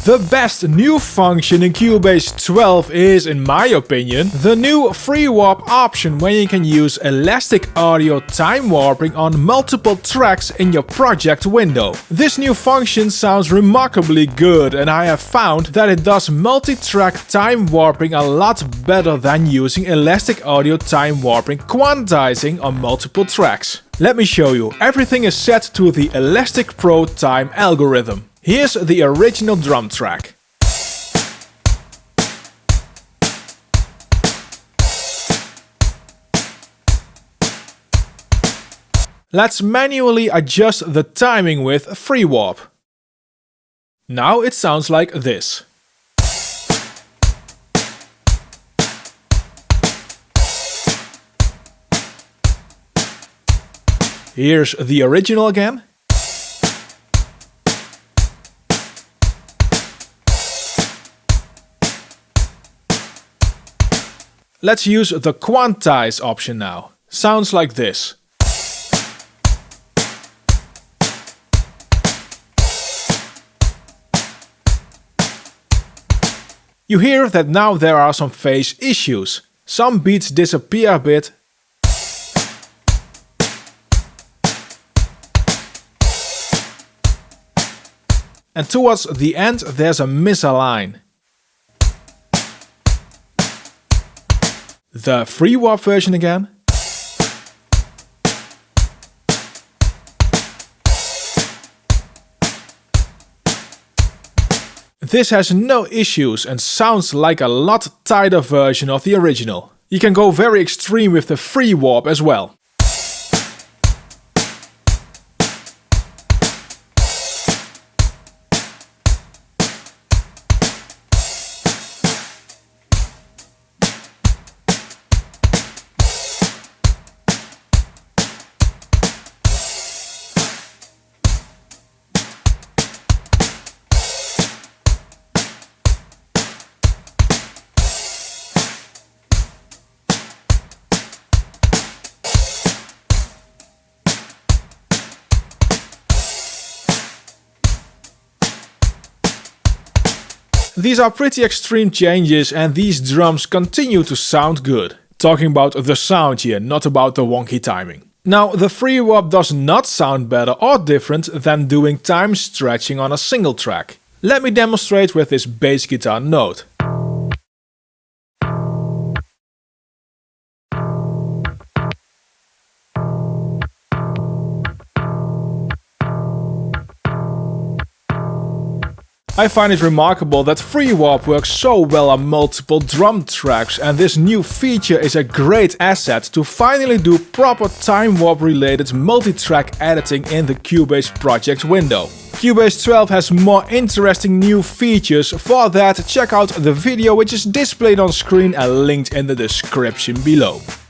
The best new function in Cubase 12 is, in my opinion, the new free warp option where you can use elastic audio time warping on multiple tracks in your project window. This new function sounds remarkably good, and I have found that it does multi-track time warping a lot better than using elastic audio time warping quantizing on multiple tracks. Let me show you. Everything is set to the Elastic Pro time algorithm. Here's the original drum track. Let's manually adjust the timing with free warp. Now it sounds like this. Here's the original again. Let's use the quantize option now. Sounds like this. You hear that now there are some phase issues. Some beats disappear a bit. And towards the end there's a misalign. The free warp version again. This has no issues and sounds like a lot tighter version of the original. You can go very extreme with the free warp as well. These are pretty extreme changes and these drums continue to sound good. Talking about the sound here, not about the wonky timing. Now, the free warp does not sound better or different than doing time stretching on a single track. Let me demonstrate with this bass guitar note. I find it remarkable that free warp works so well on multiple drum tracks, and this new feature is a great asset to finally do proper time warp related multi-track editing in the Cubase project window. Cubase 12 has more interesting new features. For that, check out the video which is displayed on screen and linked in the description below.